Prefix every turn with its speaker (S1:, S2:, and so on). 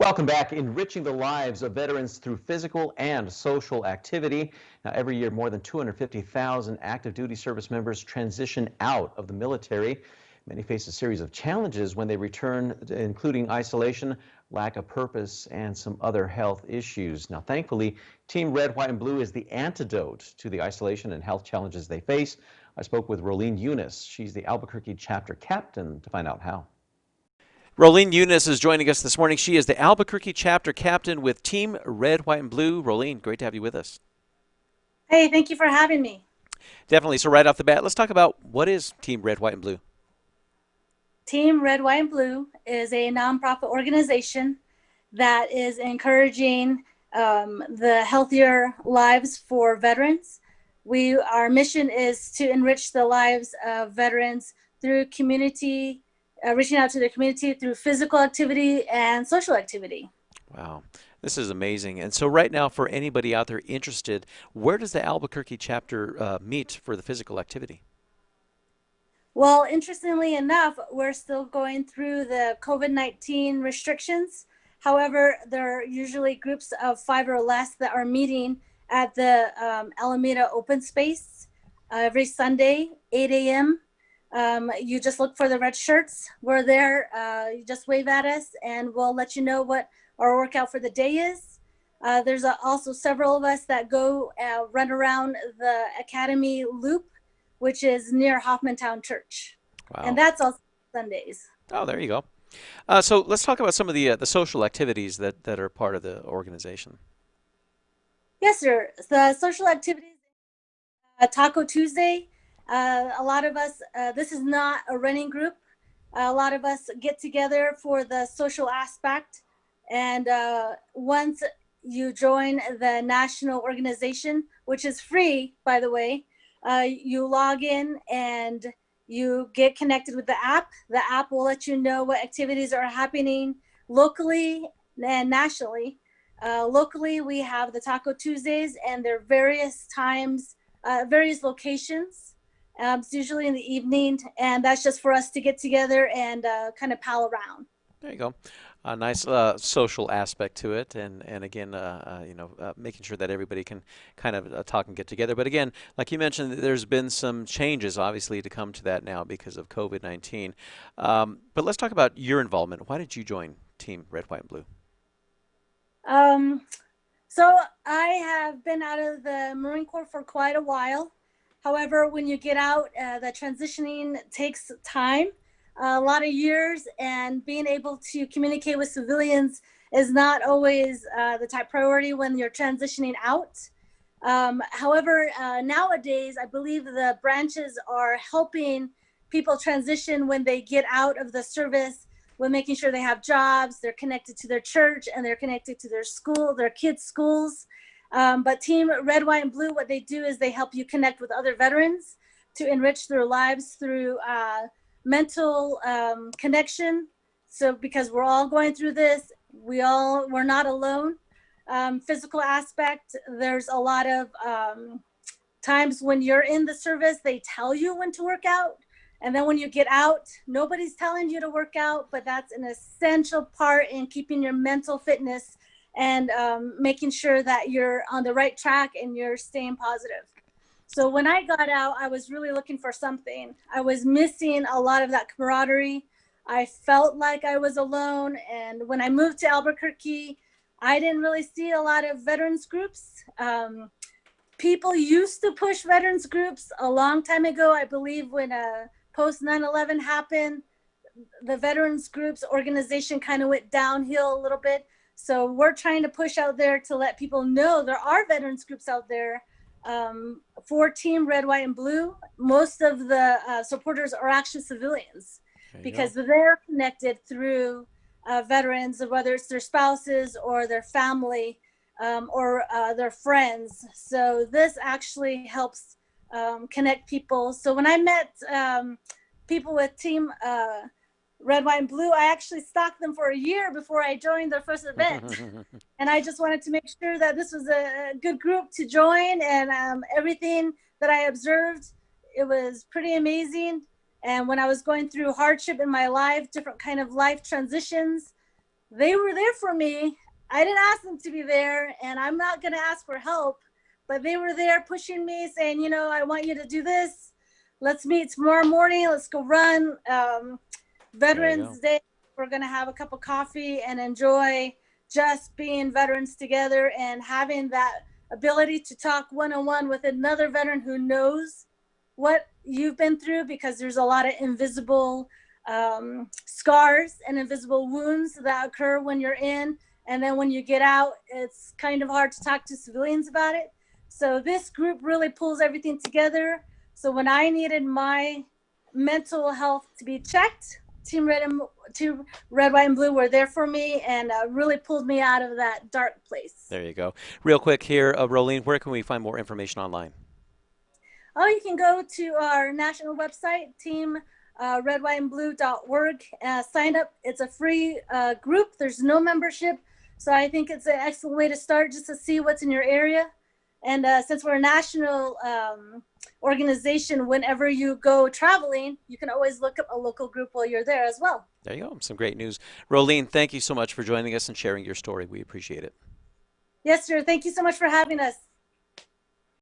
S1: Welcome back. Enriching the lives of veterans through physical and social activity. Now, every year, more than 250,000 active duty service members transition out of the military. Many face a series of challenges when they return, including isolation, lack of purpose, and some other health issues. Now, thankfully, Team Red, White, and Blue is the antidote to the isolation and health challenges they face. I spoke with Roleen Younis. She's the Albuquerque chapter captain to find out how.
S2: Roleen Younis is joining us this morning. She is the Albuquerque chapter captain with Team Red, White, and Blue. Roleen, great to have you with us.
S3: Hey, thank you for having me.
S2: Definitely. So right off the bat, let's talk about what is Team Red, White, and Blue?
S3: Team Red, White, and Blue is a nonprofit organization that is encouraging the healthier lives for veterans. Our mission is to enrich the lives of veterans through community, reaching out to their community through physical activity and social activity.
S2: Wow, this is amazing. And so right now, for anybody out there interested, where does the Albuquerque chapter meet for the physical activity?
S3: Well, interestingly enough, we're still going through the COVID-19 restrictions. However, there are usually groups of 5 or less that are meeting at the Alameda open space every Sunday, 8 a.m. You just look for the red shirts. We're there. You just wave at us and we'll let you know what our workout for the day is. There's also several of us that go run around the Academy Loop, which is near Hoffmantown Church.
S2: Wow.
S3: And that's also Sundays.
S2: Oh, there you go. So let's talk about some of the social activities that are part of the organization.
S3: Yes, sir. The social activities, Taco Tuesday. A lot of us, this is not a running group. A lot of us get together for the social aspect. And once you join the national organization, which is free, by the way, you log in and you get connected with the app. The app will let you know what activities are happening locally and nationally. Locally, we have the Taco Tuesdays, and there are various times, various locations. It's usually in the evening, and that's just for us to get together and kind of pal around.
S2: There you go. A nice social aspect to it, and again, making sure that everybody can kind of talk and get together. But again, like you mentioned, there's been some changes, obviously, to come to that now because of COVID-19. But let's talk about your involvement. Why did you join Team Red, White, and Blue?
S3: So I have been out of the Marine Corps for quite a while. However, when you get out, the transitioning takes time, a lot of years, and being able to communicate with civilians is not always the top priority when you're transitioning out. However, nowadays, I believe the branches are helping people transition when they get out of the service, with making sure they have jobs, they're connected to their church, and they're connected to their school, their kids' schools. But Team Red, White, and Blue, what they do is they help you connect with other veterans to enrich their lives through mental connection. So because we're all going through this, we're not alone. Physical aspect, there's a lot of times when you're in the service, they tell you when to work out. And then when you get out, nobody's telling you to work out, but that's an essential part in keeping your mental fitness and making sure that you're on the right track and you're staying positive. So when I got out, I was really looking for something. I was missing a lot of that camaraderie. I felt like I was alone. And when I moved to Albuquerque, I didn't really see a lot of veterans groups. People used to push veterans groups a long time ago. I believe when post 9/11 happened, the veterans groups organization kind of went downhill a little bit. So we're trying to push out there to let people know there are veterans groups out there for Team Red, White, and Blue. Most of the supporters are actually civilians because they're connected through veterans, whether it's their spouses or their family or their friends. So this actually helps connect people. So when I met people with Team Red, White, and Blue, I actually stalked them for a year before I joined their first event. And I just wanted to make sure that this was a good group to join, and everything that I observed, it was pretty amazing. And when I was going through hardship in my life, different kind of life transitions, they were there for me. I didn't ask them to be there, and I'm not going to ask for help, but they were there pushing me, saying, you know, I want you to do this. Let's meet tomorrow morning. Let's go run. Veterans Day, we're going to have a cup of coffee and enjoy just being veterans together and having that ability to talk one-on-one with another veteran who knows what you've been through, because there's a lot of invisible scars and invisible wounds that occur when you're in, and then when you get out, it's kind of hard to talk to civilians about it. So this group really pulls everything together. So when I needed my mental health to be checked, Team Red, White, and Blue were there for me, and really pulled me out of that dark place.
S2: There you go. Real quick here, Roleen, where can we find more information online?
S3: Oh, you can go to our national website, teamredwhiteandblue.org. Sign up. It's a free group. There's no membership. So I think it's an excellent way to start, just to see what's in your area. And since we're a national organization, whenever you go traveling, you can always look up a local group while you're there as well.
S2: There you go. Some great news. Roleen, thank you so much for joining us and sharing your story. We appreciate it.
S3: Yes, sir. Thank you so much for having us.